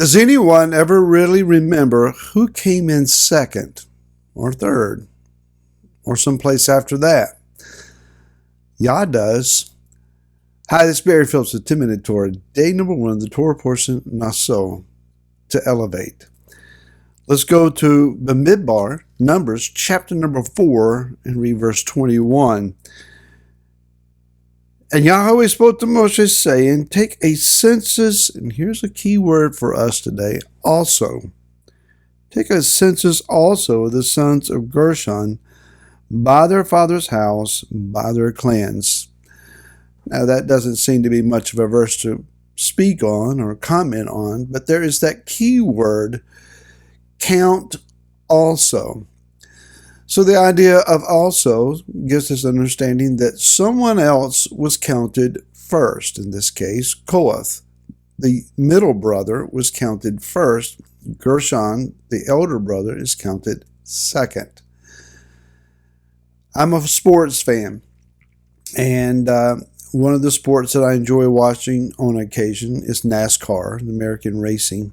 Does anyone ever really remember who came in second or third or someplace after that? Yah does. Hi, this is Barry Phillips with 10-Minute Torah. Day number 1, the Torah portion, Naso, to elevate. Let's go to Bamidbar, Numbers, chapter number 4, and read verse 21. And Yahweh spoke to Moshe, saying, take a census, and here's a key word for us today, also. Take a census also of the sons of Gershon by their father's house, by their clans. Now that doesn't seem to be much of a verse to speak on or comment on, but there is that key word, count also. So the idea of also gives us understanding that someone else was counted first. In this case, Kohath, the middle brother, was counted first. Gershon, the elder brother, is counted second. I'm a sports fan, and one of the sports that I enjoy watching on occasion is NASCAR, American racing.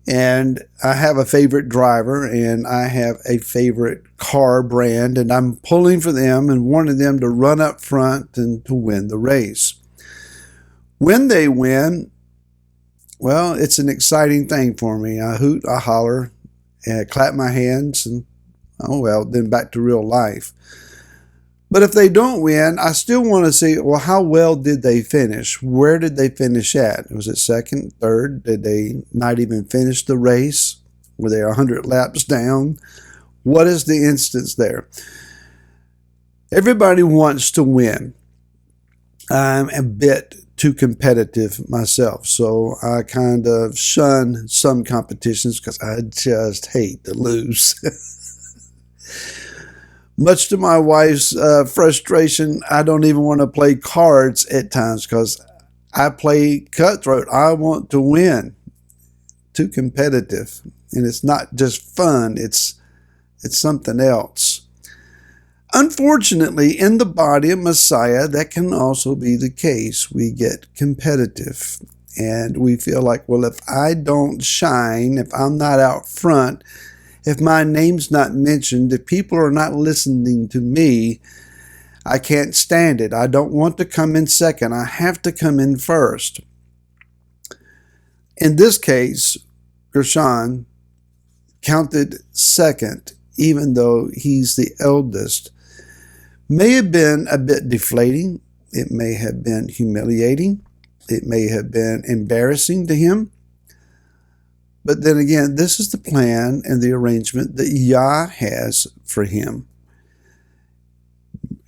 And I have a favorite driver, and I have a favorite car brand, and I'm pulling for them and wanting them to run up front and to win the race. When they win, well, it's an exciting thing for me. I hoot, I holler, and I clap my hands, and then back to real life. But if they don't win, I still want to see, well, how well did they finish? Where did they finish at? Was it second, third? Did they not even finish the race? Were they 100 laps down? What is the instance there? Everybody wants to win. I'm a bit too competitive myself, so I kind of shun some competitions because I just hate to lose. Much to my wife's frustration, I don't even want to play cards at times because I play cutthroat. I want to win. Too competitive. And it's not just fun, it's something else. Unfortunately, in the body of Messiah, that can also be the case. We get competitive. And we feel like, well, if I don't shine, if I'm not out front, if my name's not mentioned, if people are not listening to me, I can't stand it. I don't want to come in second. I have to come in first. In this case, Gershon counted second, even though he's the eldest. May have been a bit deflating. It may have been humiliating. It may have been embarrassing to him. But then again, this is the plan and the arrangement that Yah has for him.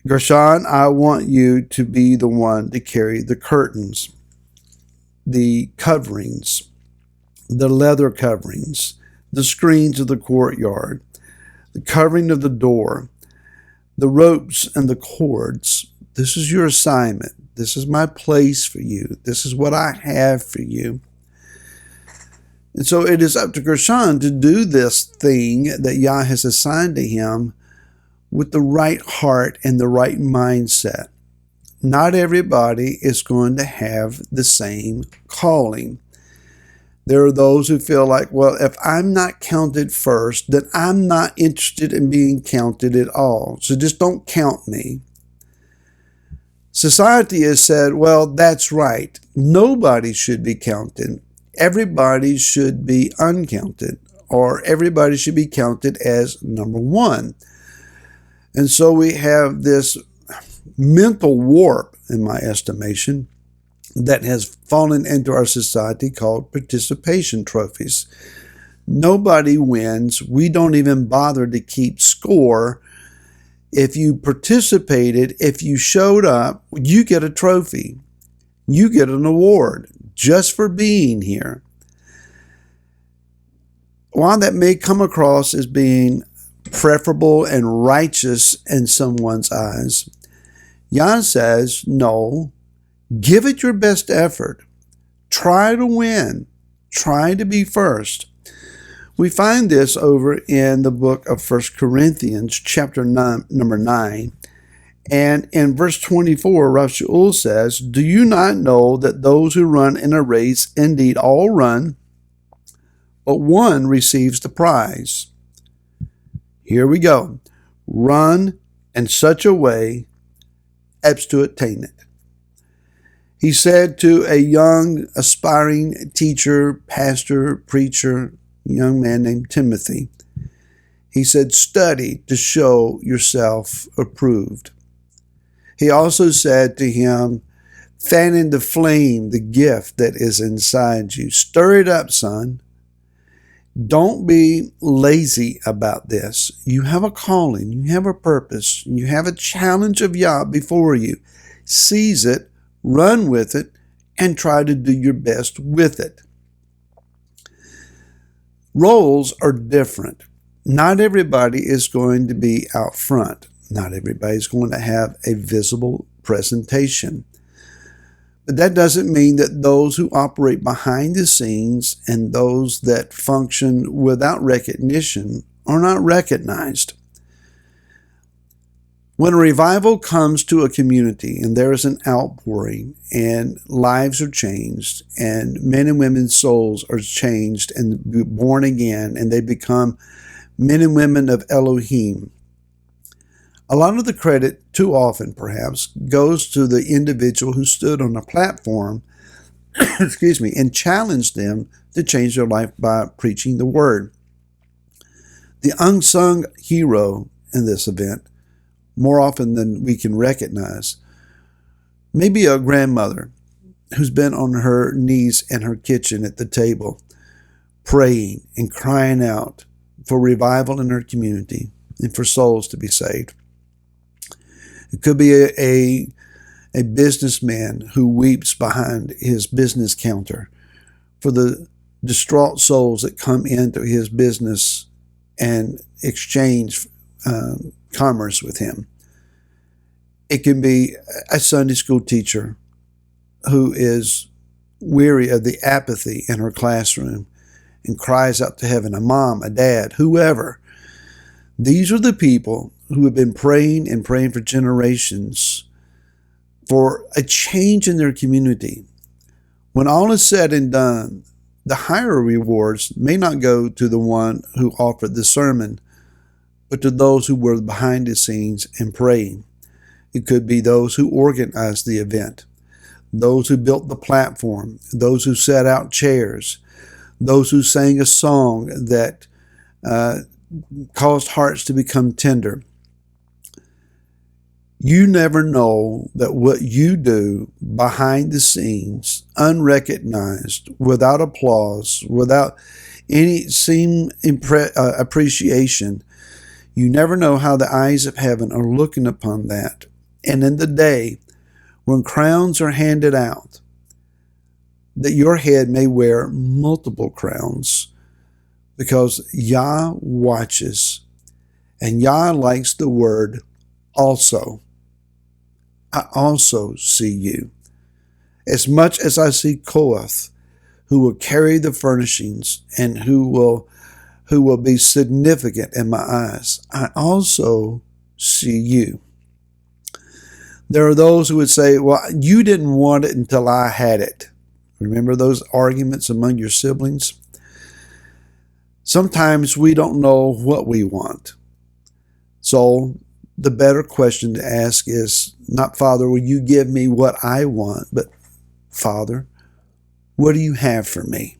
Gershon, I want you to be the one to carry the curtains, the coverings, the leather coverings, the screens of the courtyard, the covering of the door, the ropes and the cords. This is your assignment. This is my place for you. This is what I have for you. And so it is up to Gershon to do this thing that Yah has assigned to him with the right heart and the right mindset. Not everybody is going to have the same calling. There are those who feel like, well, if I'm not counted first, then I'm not interested in being counted at all. So just don't count me. Society has said, well, that's right. Nobody should be counted. Everybody should be uncounted, or everybody should be counted as number one. And so we have this mental warp, in my estimation, that has fallen into our society called participation trophies. Nobody wins. We don't even bother to keep score. If you participated, if you showed up, you get a trophy. You get an award just for being here. While that may come across as being preferable and righteous in someone's eyes, Yah says, no, give it your best effort. Try to win. Try to be first. We find this over in the book of 1 Corinthians, chapter number 9. And in verse 24, Rav Shaul says, do you not know that those who run in a race indeed all run, but one receives the prize. Here we go. Run in such a way as to attain it. He said to a young, aspiring teacher, pastor, preacher, young man named Timothy, he said, study to show yourself approved. He also said to him, fan into flame the gift that is inside you. Stir it up, son. Don't be lazy about this. You have a calling. You have a purpose. You have a challenge of Yah before you. Seize it, run with it, and try to do your best with it. Roles are different. Not everybody is going to be out front. Not everybody is going to have a visible presentation. But that doesn't mean that those who operate behind the scenes and those that function without recognition are not recognized. When a revival comes to a community and there is an outpouring and lives are changed and men and women's souls are changed and born again and they become men and women of Elohim, a lot of the credit, too often perhaps, goes to the individual who stood on a platform and challenged them to change their life by preaching the word. The unsung hero in this event, more often than we can recognize, may be a grandmother who's been on her knees in her kitchen at the table, praying and crying out for revival in her community and for souls to be saved. It could be a businessman who weeps behind his business counter for the distraught souls that come into his business and exchange commerce with him. It can be a Sunday school teacher who is weary of the apathy in her classroom and cries out to heaven, a mom, a dad, whoever. These are the people who have been praying and praying for generations for a change in their community. When all is said and done, the higher rewards may not go to the one who offered the sermon, but to those who were behind the scenes and praying. It could be those who organized the event, those who built the platform, those who set out chairs, those who sang a song that caused hearts to become tender. You never know that what you do behind the scenes, unrecognized, without applause, without any appreciation, you never know how the eyes of heaven are looking upon that. And in the day when crowns are handed out, that your head may wear multiple crowns, because Yah watches, and Yah likes the word also. I also see you. As much as I see Kohath, who will carry the furnishings and who will be significant in my eyes, I also see you. There are those who would say, well, you didn't want it until I had it. Remember those arguments among your siblings? Sometimes we don't know what we want. So the better question to ask is not, Father, will you give me what I want, but Father, what do you have for me?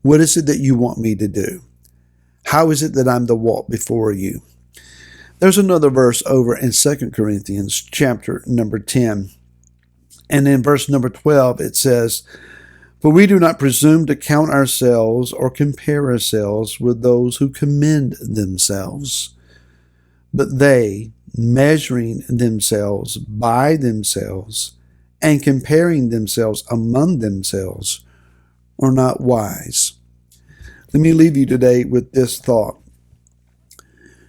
What is it that you want me to do? How is it that I'm to walk before you? There's another verse over in 2 Corinthians chapter number 10. And in verse number 12, it says, for we do not presume to count ourselves or compare ourselves with those who commend themselves, but they, measuring themselves by themselves and comparing themselves among themselves, are not wise. Let me leave you today with this thought.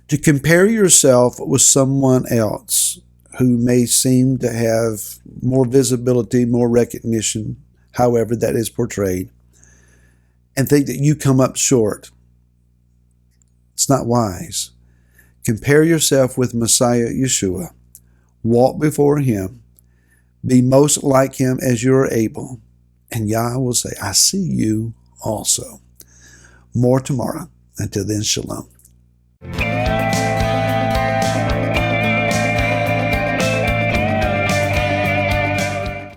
To compare yourself with someone else who may seem to have more visibility, more recognition, however that is portrayed, and think that you come up short, it's not wise. Compare yourself with Messiah Yeshua. Walk before him. Be most like him as you are able. And Yah will say, I see you also. More tomorrow. Until then, shalom.